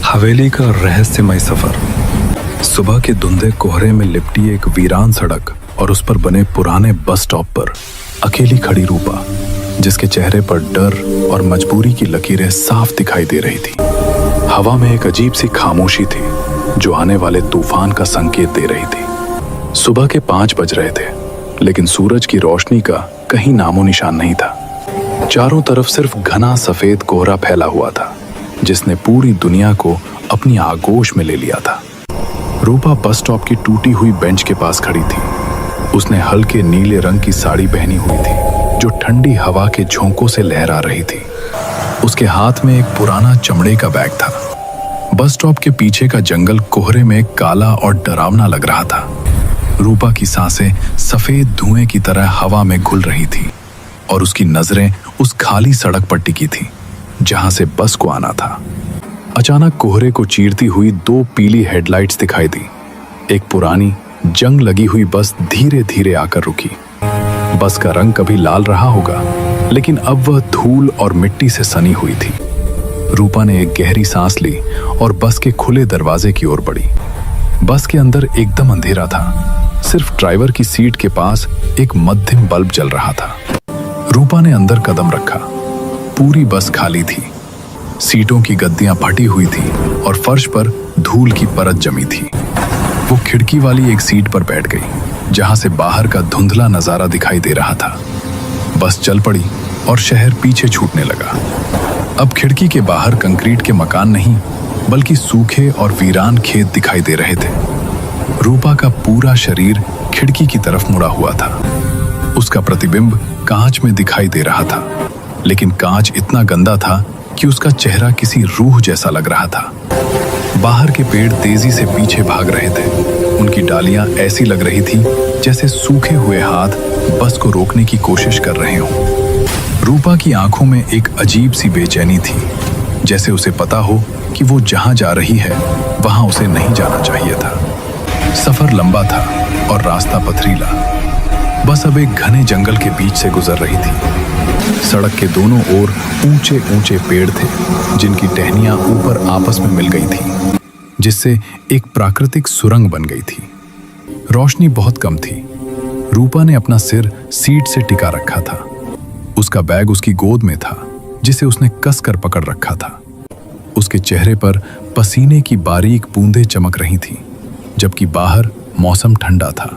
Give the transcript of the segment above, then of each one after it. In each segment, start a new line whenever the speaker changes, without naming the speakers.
हवेली का रहस्यमय सफर। सुबह के धुंधे कोहरे में लिपटी एक वीरान सड़क और उस पर बने पुराने बस स्टॉप पर अकेली खड़ी रूपा, जिसके चेहरे पर डर और मजबूरी की लकीरें साफ दिखाई दे रही थी। हवा में एक अजीब सी खामोशी थी जो आने वाले तूफान का संकेत दे रही थी। सुबह के 5 बज रहे थे, लेकिन सूरज की रोशनी का कहीं नामो निशान नहीं था। चारों तरफ सिर्फ घना सफेद कोहरा फैला हुआ था, जिसने पूरी दुनिया को अपनी आगोश में ले लिया था। रूपा बस स्टॉप की टूटी हुई बेंच के पास खड़ी थी। उसने हल्के नीले रंग की साड़ी पहनी हुई थी जो ठंडी हवा के झोंकों से लहरा रही थी। उसके हाथ में एक पुराना चमड़े का बैग था। बस स्टॉप के पीछे का जंगल कोहरे में काला और डरावना लग रहा था। रूपा की सांसें सफेद धुएं की तरह हवा में घुल रही थी और उसकी नजरें उस खाली सड़क पर टिकी थी जहां से बस को आना था। अचानक कोहरे को चीरती हुई 2 पीली हेडलाइट्स दिखाई दी। एक पुरानी जंग लगी हुई बस धीरे धीरे आकर रुकी। बस का रंग कभी लाल रहा होगा, लेकिन अब वह धूल और मिट्टी से सनी हुई थी। रूपा ने एक गहरी सांस ली और बस के खुले दरवाजे की ओर बढ़ी। बस के अंदर एकदम अंधेरा था। सिर्फ ड्राइवर की सीट के पास एक मध्यम बल्ब जल रहा था। रूपा ने अंदर कदम रखा। पूरी बस खाली थी। सीटों की गद्दियां फटी हुई थी और फर्श पर धूल की परत जमी थी। वो खिड़की वाली एक सीट पर बैठ गई, जहां से बाहर का धुंधला नजारा दिखाई दे रहा था। बस चल पड़ी और शहर पीछे छूटने लगा। अब खिड़की के बाहर कंक्रीट के मकान नहीं, बल्कि सूखे और वीरान खेत दिखाई दे रहे थे। रूपा का पूरा शरीर खिड़की की तरफ मुड़ा हुआ था। उसका प्रतिबिंब कांच में दिखाई दे रहा था, लेकिन कांच इतना गंदा था कि उसका चेहरा किसी रूह जैसा लग रहा था। बाहर के पेड़ तेजी से पीछे भाग रहे थे। उनकी डालियां ऐसी लग रही थी जैसे सूखे हुए हाथ बस को रोकने की कोशिश कर रहे हों। रूपा की आंखों में एक अजीब सी बेचैनी थी, जैसे उसे पता हो कि वो जहां जा रही है वहां उसे नहीं जाना चाहिए था। सफर लंबा था और रास्ता पथरीला। बस अब एक घने जंगल के बीच से गुजर रही थी। सड़क के दोनों ओर ऊंचे ऊंचे पेड़ थे, जिनकी टहनियां ऊपर आपस में मिल गई थी, जिससे एक प्राकृतिक सुरंग बन गई थी। रोशनी बहुत कम थी। रूपा ने अपना सिर सीट से टिका रखा था। उसका बैग उसकी गोद में था, जिसे उसने कसकर पकड़ रखा था। उसके चेहरे पर पसीने की बारीक बूंदें चमक रही थीं, जबकि बाहर मौसम ठंडा था।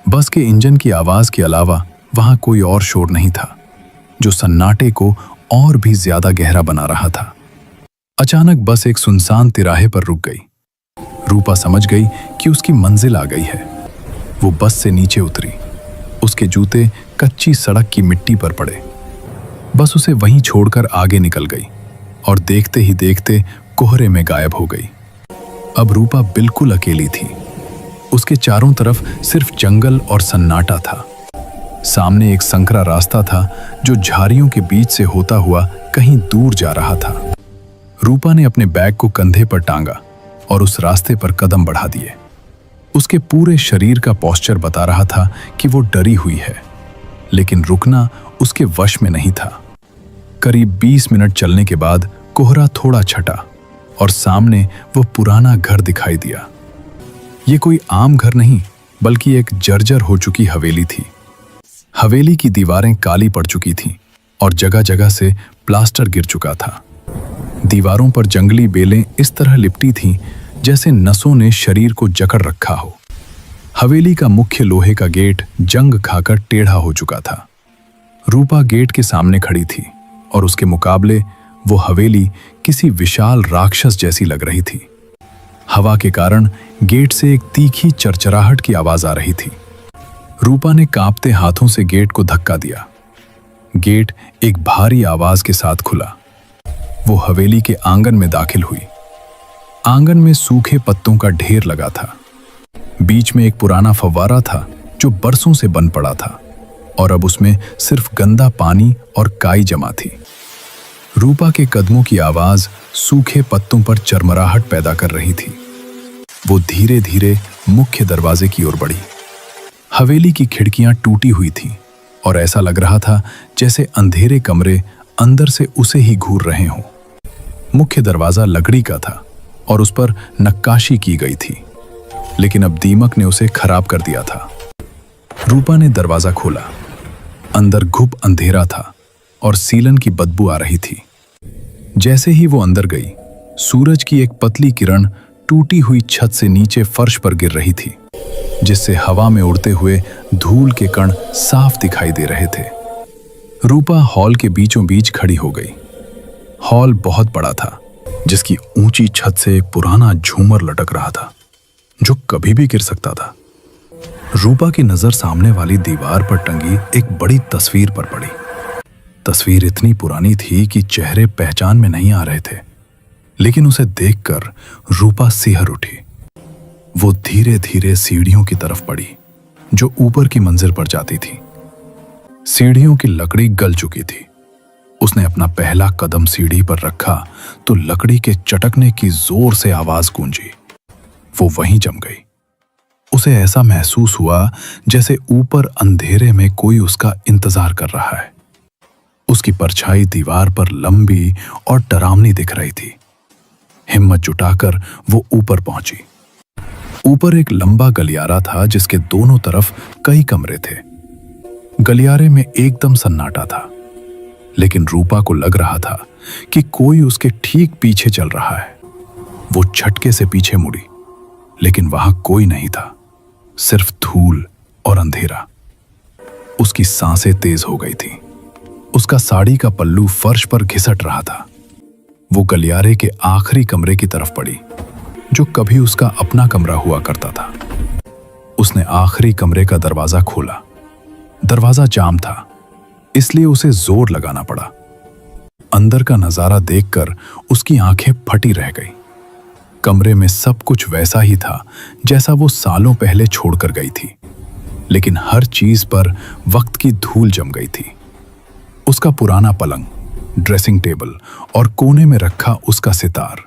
बस के इंजन की आवाज के अलावा वहां कोई और शोर नहीं था, जो सन्नाटे को और भी ज्यादा गहरा बना रहा था। अचानक बस एक सुनसान तिराहे पर रुक गई। रूपा समझ गई कि उसकी मंजिल आ गई है। वो बस से नीचे उतरी। उसके जूते कच्ची सड़क की मिट्टी पर पड़े। बस उसे वहीं छोड़कर आगे निकल गई और देखते ही देखते कोहरे में गायब हो गई। अब रूपा बिल्कुल अकेली थी। उसके चारों तरफ सिर्फ जंगल और सन्नाटा था। सामने एक संकरा रास्ता था जो झाड़ियों के बीच से होता हुआ कहीं दूर जा रहा था। रूपा ने अपने बैग को कंधे पर टांगा और उस रास्ते पर कदम बढ़ा दिए। उसके पूरे शरीर का पोस्चर बता रहा था कि वो डरी हुई है, लेकिन रुकना उसके वश में नहीं था। करीब 20 मिनट चलने के बाद कोहरा थोड़ा छटा और सामने वो पुराना घर दिखाई दिया। ये कोई आम घर नहीं, बल्कि एक जर्जर हो चुकी हवेली थी। हवेली की दीवारें काली पड़ चुकी थीं और जगह जगह से प्लास्टर गिर चुका था। दीवारों पर जंगली बेलें इस तरह लिपटी थीं जैसे नसों ने शरीर को जकड़ रखा हो। हवेली का मुख्य लोहे का गेट जंग खाकर टेढ़ा हो चुका था। रूपा गेट के सामने खड़ी थी और उसके मुकाबले वो हवेली किसी विशाल राक्षस जैसी लग रही थी। हवा के कारण गेट से एक तीखी चरचराहट की आवाज आ रही थी। रूपा ने कांपते हाथों से गेट को धक्का दिया। गेट एक भारी आवाज के साथ खुला। वो हवेली के आंगन में दाखिल हुई। आंगन में सूखे पत्तों का ढेर लगा था। बीच में एक पुराना फव्वारा था जो बरसों से बन पड़ा था और अब उसमें सिर्फ गंदा पानी और काई जमा थी। रूपा के कदमों की आवाज सूखे पत्तों पर चरमराहट पैदा कर रही थी। वो धीरे धीरे मुख्य दरवाजे की ओर बढ़ी। हवेली की खिड़कियां टूटी हुई थीं और ऐसा लग रहा था जैसे अंधेरे कमरे अंदर से उसे ही घूर रहे हों। मुख्य दरवाजा लकड़ी का था और उस पर नक्काशी की गई थी, लेकिन अब दीमक ने उसे खराब कर दिया था। रूपा ने दरवाजा खोला। अंदर घुप अंधेरा था और सीलन की बदबू आ रही थी। जैसे ही वो अंदर गई, सूरज की एक पतली किरण टूटी हुई छत से नीचे फर्श पर गिर रही थी, जिससे हवा में उड़ते हुए धूल के कण साफ दिखाई दे रहे थे। रूपा हॉल के बीचों बीच खड़ी हो गई। हॉल बहुत बड़ा था, जिसकी ऊंची छत से एक पुराना झूमर लटक रहा था, जो कभी भी गिर सकता था। रूपा की नजर सामने वाली दीवार पर टंगी एक बड़ी तस्वीर पर पड़ी। तस्वीर इतनी पुरानी थी कि चेहरे पहचान में नहीं आ रहे थे, लेकिन उसे देखकर रूपा सिहर उठी। वो धीरे धीरे सीढ़ियों की तरफ बढ़ी, जो ऊपर की मंजिल पर जाती थी। सीढ़ियों की लकड़ी गल चुकी थी। उसने अपना पहला कदम सीढ़ी पर रखा तो लकड़ी के चटकने की जोर से आवाज गूंजी। वो वहीं जम गई। उसे ऐसा महसूस हुआ जैसे ऊपर अंधेरे में कोई उसका इंतजार कर रहा है। उसकी परछाई दीवार पर लंबी और डरावनी दिख रही थी। हिम्मत जुटाकर वो ऊपर पहुंची। ऊपर एक लंबा गलियारा था, जिसके दोनों तरफ कई कमरे थे। गलियारे में एकदम सन्नाटा था, लेकिन रूपा को लग रहा था कि कोई उसके ठीक पीछे चल रहा है। वो झटके से पीछे मुड़ी, लेकिन वहां कोई नहीं था, सिर्फ धूल और अंधेरा। उसकी सांसें तेज हो गई थी। उसका साड़ी का पल्लू फर्श पर घिसट रहा था। वो गलियारे के आखिरी कमरे की तरफ बढ़ी, जो कभी उसका अपना कमरा हुआ करता था। उसने आखिरी कमरे का दरवाजा खोला। दरवाजा जाम था, इसलिए उसे जोर लगाना पड़ा। अंदर का नजारा देखकर उसकी आंखें फटी रह गई। कमरे में सब कुछ वैसा ही था जैसा वो सालों पहले छोड़कर गई थी, लेकिन हर चीज पर वक्त की धूल जम गई थी। उसका पुराना पलंग, ड्रेसिंग टेबल और कोने में रखा उसका सितार,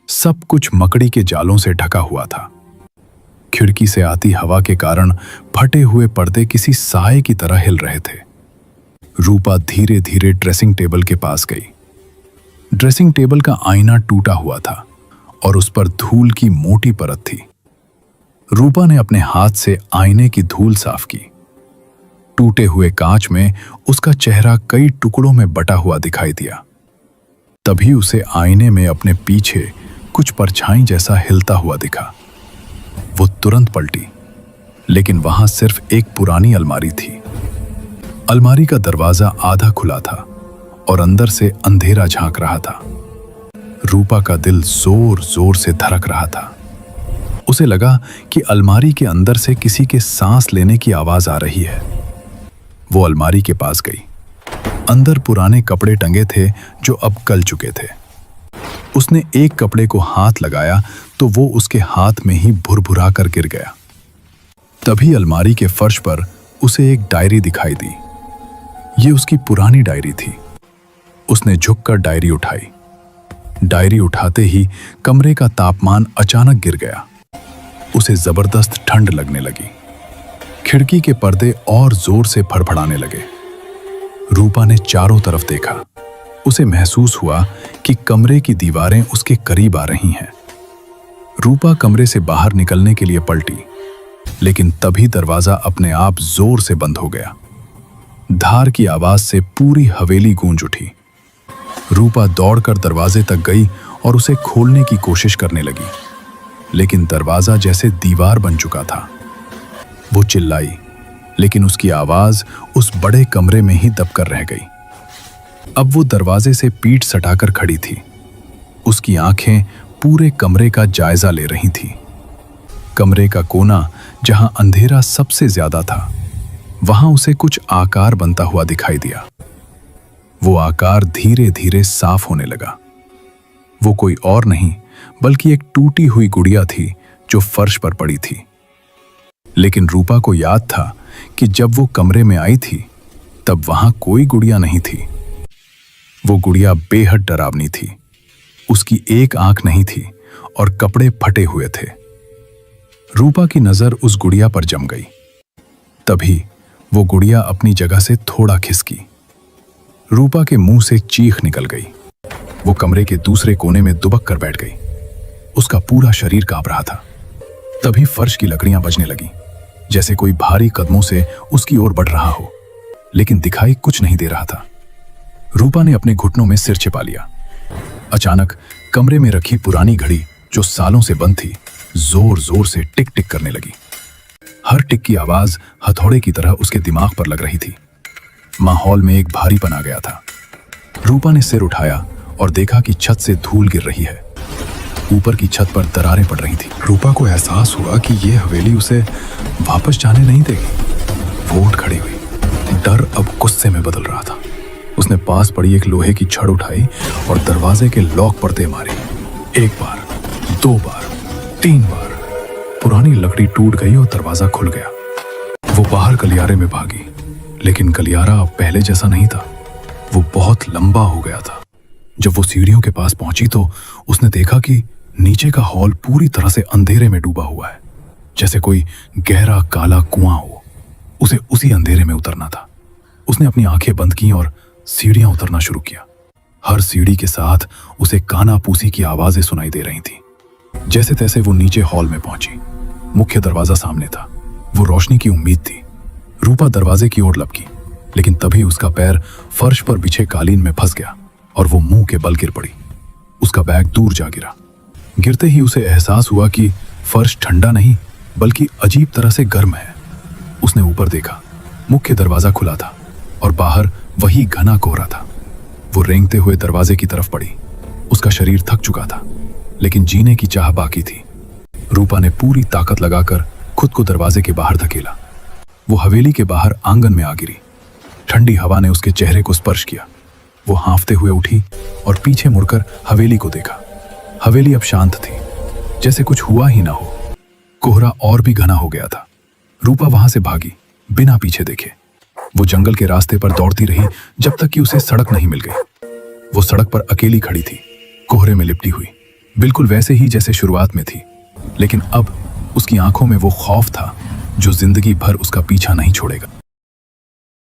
सब कुछ मकड़ी के जालों से ढका हुआ था। खिड़की से आती हवा के कारण फटे हुए पर्दे किसी साए की तरह हिल रहे थे। रूपा धीरे धीरे ड्रेसिंग टेबल के पास गई। ड्रेसिंग टेबल का आईना टूटा हुआ था और उस पर धूल की मोटी परत थी। रूपा ने अपने हाथ से आईने की धूल साफ की। टूटे हुए कांच में उसका चेहरा कई टुकड़ों में बटा हुआ दिखाई दिया। तभी उसे आईने में अपने पीछे कुछ परछाई जैसा हिलता हुआ दिखा। वो तुरंत पलटी, लेकिन वहां सिर्फ एक पुरानी अलमारी थी। अलमारी का दरवाजा आधा खुला था और अंदर से अंधेरा झांक रहा था। रूपा का दिल जोर जोर से धड़क रहा था। उसे लगा कि अलमारी के अंदर से किसी के सांस लेने की आवाज आ रही है। वो अलमारी के पास गई। अंदर पुराने कपड़े टंगे थे जो अब गल चुके थे। उसने एक कपड़े को हाथ लगाया तो वो उसके हाथ में ही भुरभुरा कर गिर गया। तभी अलमारी के फर्श पर उसे एक डायरी दिखाई दी। ये उसकी पुरानी डायरी थी। उसने झुककर डायरी उठाई। डायरी उठाते ही कमरे का तापमान अचानक गिर गया। उसे जबरदस्त ठंड लगने लगी। खिड़की के पर्दे और जोर से फड़फड़ाने लगे। रूपा ने चारों तरफ देखा। उसे महसूस हुआ कि कमरे की दीवारें उसके करीब आ रही हैं। रूपा कमरे से बाहर निकलने के लिए पलटी, लेकिन तभी दरवाजा अपने आप जोर से बंद हो गया। धार की आवाज से पूरी हवेली गूंज उठी। रूपा दौड़कर दरवाजे तक गई और उसे खोलने की कोशिश करने लगी, लेकिन दरवाजा जैसे दीवार बन चुका था। वो चिल्लाई, लेकिन उसकी आवाज उस बड़े कमरे में ही दबकर रह गई। अब वो दरवाजे से पीठ सटाकर खड़ी थी। उसकी आंखें पूरे कमरे का जायजा ले रही थीं। कमरे का कोना जहां अंधेरा सबसे ज्यादा था, वहां उसे कुछ आकार बनता हुआ दिखाई दिया। वो आकार धीरे धीरे साफ होने लगा। वो कोई और नहीं बल्कि एक टूटी हुई गुड़िया थी जो फर्श पर पड़ी थी। लेकिन रूपा को याद था कि जब वो कमरे में आई थी तब वहां कोई गुड़िया नहीं थी। वो गुड़िया बेहद डरावनी थी। उसकी एक आंख नहीं थी और कपड़े फटे हुए थे। रूपा की नजर उस गुड़िया पर जम गई। तभी वो गुड़िया अपनी जगह से थोड़ा खिसकी। रूपा के मुंह से चीख निकल गई। वो कमरे के दूसरे कोने में दुबक कर बैठ गई। उसका पूरा शरीर कांप रहा था। तभी फर्श की लकड़ियां बजने लगी, जैसे कोई भारी कदमों से उसकी ओर बढ़ रहा हो, लेकिन दिखाई कुछ नहीं दे रहा था। रूपा ने अपने घुटनों में सिर छिपा लिया। अचानक कमरे में रखी पुरानी घड़ी, जो सालों से बंद थी, जोर जोर से टिक टिक करने लगी। हर टिक की आवाज हथौड़े की तरह उसके दिमाग पर लग रही थी। माहौल में एक भारीपन आ गया था। रूपा ने सिर उठाया और देखा कि छत से धूल गिर रही है। ऊपर की छत पर दरारें पड़ रही थी। रूपा को एहसास हुआ कि यह हवेली उसे वापस जाने नहीं देगी। वो उठ खड़ी हुई। डर अब गुस्से में बदल रहा था। उसने पास पड़ी एक लोहे की छड़ उठाई और दरवाजे के लॉक पर मारे। 1 बार, 2 बार, 3 बार। पुरानी लकड़ी टूट गई और दरवाजा खुल गया। वो बाहर गलियारे में भागी, लेकिन गलियारा अब पहले जैसा नहीं था। वो बहुत लंबा हो गया था। जब वो सीढ़ियों के पास पहुंची तो उसने देखा कि नीचे का हॉल पूरी तरह से अंधेरे में डूबा हुआ है, जैसे कोई गहरा काला कुआं हो। उसे उसी अंधेरे में उतरना था। उसने अपनी आंखें बंद की और सीढ़ियां उतरना शुरू किया। हर सीढ़ी के साथ उसे काना पूसी की आवाजें सुनाई दे रही थी। जैसे तैसे वो नीचे हॉल में पहुंची। मुख्य दरवाजा सामने था। वो रोशनी की उम्मीद थी। रूपा दरवाजे की ओर लपकी, लेकिन तभी उसका पैर फर्श पर बिछे कालीन में फंस गया और वो मुंह के बल गिर पड़ी। उसका बैग दूर जा गिरा। गिरते ही उसे एहसास हुआ कि फर्श ठंडा नहीं बल्कि अजीब तरह से गर्म है। उसने ऊपर देखा। मुख्य दरवाजा खुला था और बाहर वही घना कोहरा था। वो रेंगते हुए दरवाजे की तरफ बढ़ी। उसका शरीर थक चुका था, लेकिन जीने की चाह बाकी थी। रूपा ने पूरी ताकत लगाकर खुद को दरवाजे के बाहर धकेला। वो हवेली के बाहर आंगन में आ गिरी। ठंडी हवा ने उसके चेहरे को स्पर्श किया। वो हांफते हुए उठी और पीछे मुड़कर हवेली को देखा। हवेली अब शांत थी, जैसे कुछ हुआ ही ना हो। कोहरा और भी घना हो गया था। रूपा वहां से भागी, बिना पीछे देखे। वो जंगल के रास्ते पर दौड़ती रही जब तक कि उसे सड़क नहीं मिल गई। वो सड़क पर अकेली खड़ी थी, कोहरे में लिपटी हुई, बिल्कुल वैसे ही जैसे शुरुआत में थी। लेकिन अब उसकी आंखों में वो खौफ था जो जिंदगी भर उसका पीछा नहीं छोड़ेगा।